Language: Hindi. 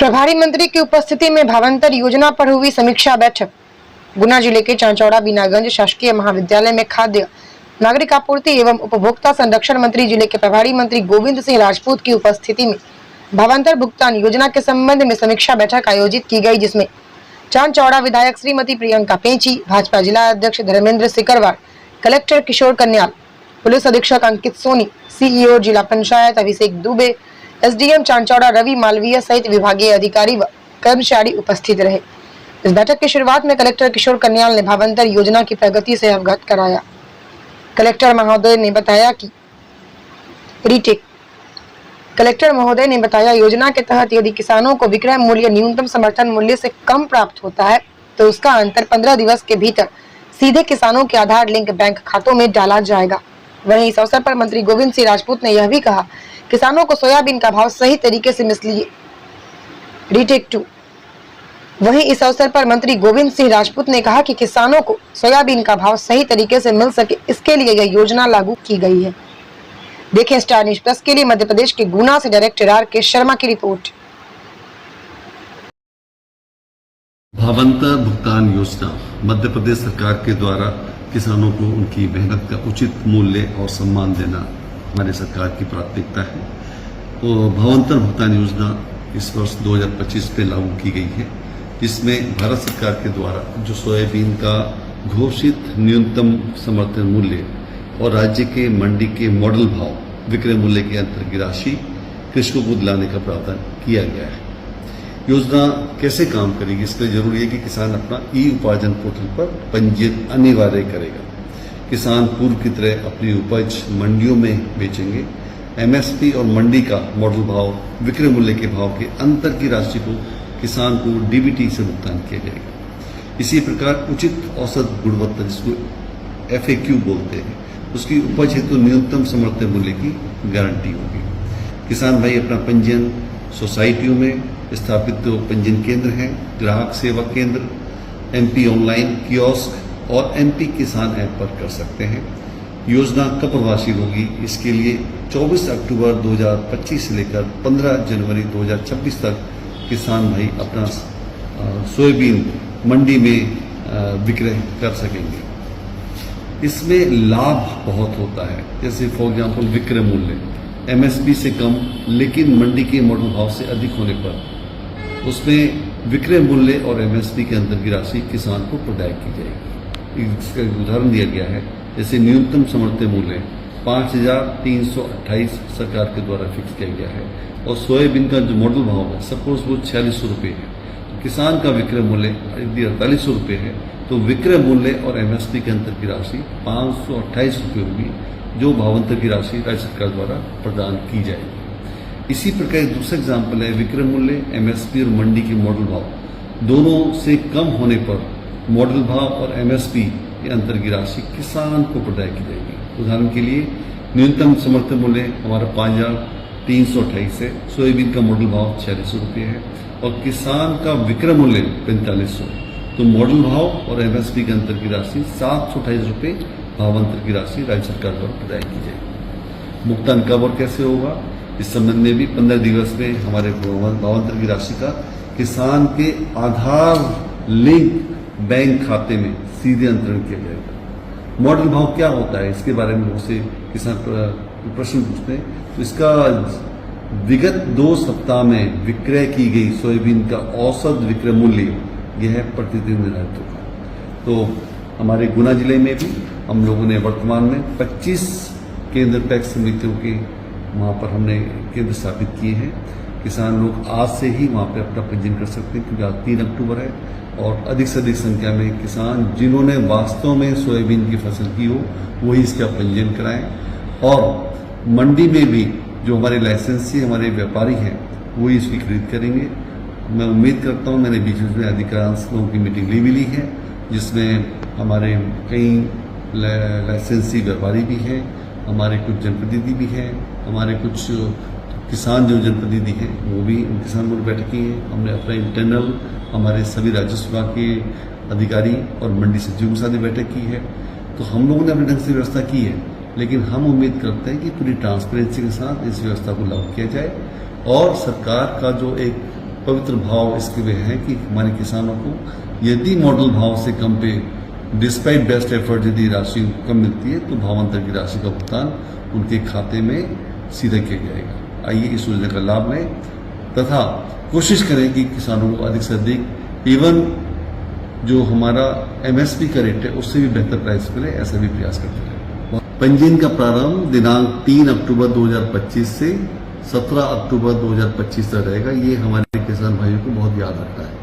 प्रभारी मंत्री की उपस्थिति में भावंतर योजना पर हुई समीक्षा बैठक। गुना जिले के चांचौड़ा बीनागंज शासकीय महाविद्यालय में खाद्य नागरिक आपूर्ति एवं उपभोक्ता संरक्षण मंत्री जिले के प्रभारी मंत्री गोविंद सिंह राजपूत की उपस्थिति में भावांतर भुगतान योजना के संबंध में समीक्षा बैठक आयोजित की गई, जिसमें चांचौड़ा विधायक श्रीमती प्रियंका पेंची, भाजपा जिला अध्यक्ष धर्मेंद्र सिकरवार, कलेक्टर किशोर कन्याल, पुलिस अधीक्षक अंकित सोनी, सीईओ जिला पंचायत अभिषेक दुबे, एसडीएम चांचौड़ा रवि मालवीय सहित विभागीय अधिकारी व कर्मचारी उपस्थित रहे। इस बैठक की शुरुआत में कलेक्टर किशोर कन्याल ने भावांतर योजना की प्रगति से अवगत कराया। कलेक्टर महोदय ने बताया योजना के तहत यदि किसानों को विक्रय मूल्य न्यूनतम समर्थन मूल्य से कम प्राप्त होता है तो उसका अंतर 15 दिवस के भीतर सीधे किसानों के आधार लिंक बैंक खातों में डाला जाएगा। वहीं इस अवसर पर मंत्री गोविंद सिंह राजपूत ने यह भी कहा, किसानों को सोयाबीन का भाव सही तरीके से वहीं इस अवसर पर मंत्री गोविंद सिंह राजपूत ने कहा कि किसानों को सोयाबीन का भाव सही तरीके से मिल सके, इसके लिए यह योजना लागू की गई है। देखें स्टार न्यूज प्लस के लिए मध्य प्रदेश के गुना से डायरेक्टर आर.के. शर्मा की रिपोर्ट। भावांतर भुगतान योजना मध्य प्रदेश सरकार के द्वारा किसानों को उनकी मेहनत का उचित मूल्य और सम्मान देना हमारी सरकार की प्राथमिकता है। तो भावांतर भुगतान योजना इस वर्ष 2025 पे लागू की गई है, जिसमें भारत सरकार के द्वारा जो सोयाबीन का घोषित न्यूनतम समर्थन मूल्य और राज्य के मंडी के मॉडल भाव विक्रय मूल्य के अंतर की राशि कृषकों को दिलाने का प्रावधान किया गया है। योजना कैसे काम करेगी, इसके लिए जरूरी है कि किसान अपना ई उपार्जन पोर्टल पर पंजीयन अनिवार्य करेगा। किसान पूर्व की तरह अपनी उपज मंडियों में बेचेंगे। एमएसपी और मंडी का मॉडल भाव विक्रय मूल्य के भाव के अंतर की राशि को किसान को डीबीटी से भुगतान किया जाएगा। इसी प्रकार उचित औसत गुणवत्ता, जिसको FAQ बोलते हैं, उसकी उपज हेतु न्यूनतम समर्थन मूल्य की गारंटी होगी। किसान भाई अपना पंजीयन सोसाइटियों में स्थापित पंजीयन केंद्र हैं, ग्राहक सेवा केंद्र, MP ऑनलाइन कियोस्क और MP किसान ऐप पर कर सकते हैं। योजना कब प्रभावशील होगी, इसके लिए 24 अक्टूबर 2025 से लेकर 15 जनवरी 2026 तक किसान भाई अपना सोयाबीन मंडी में विक्रय कर सकेंगे। इसमें लाभ बहुत होता है, जैसे फॉर एग्जाम्पल विक्रय मूल्य MSP से कम लेकिन मंडी के मॉडल भाव से अधिक होने पर उसमें विक्रय मूल्य और MSP के अंतर की राशि किसान को प्रदान की जाएगी। इसका उदाहरण दिया गया है, जैसे न्यूनतम समर्थन मूल्य 5,328 सरकार के द्वारा फिक्स किया गया है और सोयाबीन का जो मॉडल भाव है सपोज वो 4600 रुपये है, तो किसान का विक्रय मूल्य यदि 4800 रुपये है तो विक्रय मूल्य और MSP के अंतर की राशि 528 रुपये होगी, जो भावांतर की राशि राज्य सरकार द्वारा प्रदान की जाएगी। इसी प्रकार दूसरा एग्जाम्पल है, विक्रय मूल्य MSP और मंडी के मॉडल भाव दोनों से कम होने पर मॉडल भाव और MSP के अंतर की राशि किसान को प्रदान की जाएगी। उदाहरण के लिए न्यूनतम समर्थन मूल्य हमारा 5,328 है, सोयाबीन का मॉडल भाव 4600 रुपये है और किसान का विक्रय मूल्य 4500, तो मॉडल भाव और MSP के अंतर की राशि 728 रुपये भावांतर की राशि राज्य सरकार द्वारा प्रदान की जाएगी। भुगतान कब और कैसे होगा, इस संबंध में भी 15 दिवस में हमारे भावांतर की राशि का किसान के आधार लिंक बैंक खाते में सीधे अंतरण किया जाएगा। मॉडल भाव क्या होता है, इसके बारे में मुझसे किसान प्रश्न पूछते हैं, तो इसका विगत 2 सप्ताह में विक्रय की गई सोयाबीन का औसत विक्रय मूल्य यह है प्रतिदिन निर्धारित होगा। तो हमारे गुना जिले में भी हम लोगों ने वर्तमान में 25 केंद्र पैक्स समितियों के वहाँ पर हमने केंद्र स्थापित किए हैं। किसान लोग आज से ही वहाँ पे अपना पंजीयन कर सकते हैं, क्योंकि आज 3 अक्टूबर है और अधिक से अधिक संख्या में किसान जिन्होंने वास्तव में सोयाबीन की फसल की हो वही इसका पंजीयन कराएं और मंडी में भी जो हमारे लाइसेंसी हमारे व्यापारी हैं वही इसकी खरीद करेंगे। मैं उम्मीद करता हूँ, मैंने बीच में अधिकांश लोगों की मीटिंग ली है, जिसमें हमारे कई लाइसेंसी व्यापारी भी हैं, हमारे कुछ जनप्रतिनिधि भी हैं, हमारे कुछ किसान जो जनप्रतिनिधि हैं वो भी किसान बोर्ड बैठक की है। हमने अपना इंटरनल हमारे सभी राजस्व विभाग के अधिकारी और मंडी सचिव के साथ बैठक की है। तो हम लोगों ने अपने ढंग से व्यवस्था की है, लेकिन हम उम्मीद करते हैं कि पूरी ट्रांसपेरेंसी के साथ इस व्यवस्था को लागू किया जाए और सरकार का जो एक पवित्र भाव इसके वे हैं कि हमारे किसानों को यदि मॉडल भाव से कम पे डिस्पाइट बेस्ट एफर्ट यदि राशि कम मिलती है तो भावांतर की राशि का भुगतान उनके खाते में सीधा किया जाएगा। आइए इस योजना का लाभ लें तथा कोशिश करें कि किसानों को अधिक से अधिक इवन जो हमारा एमएसपी का रेट है उससे भी बेहतर प्राइस मिले, ऐसा भी प्रयास करते रहे। पंजीयन का प्रारंभ दिनांक 3 अक्टूबर 2025 से 17 अक्टूबर 2025 तक रहेगा। ये हमारे किसान भाइयों को बहुत याद रखना है।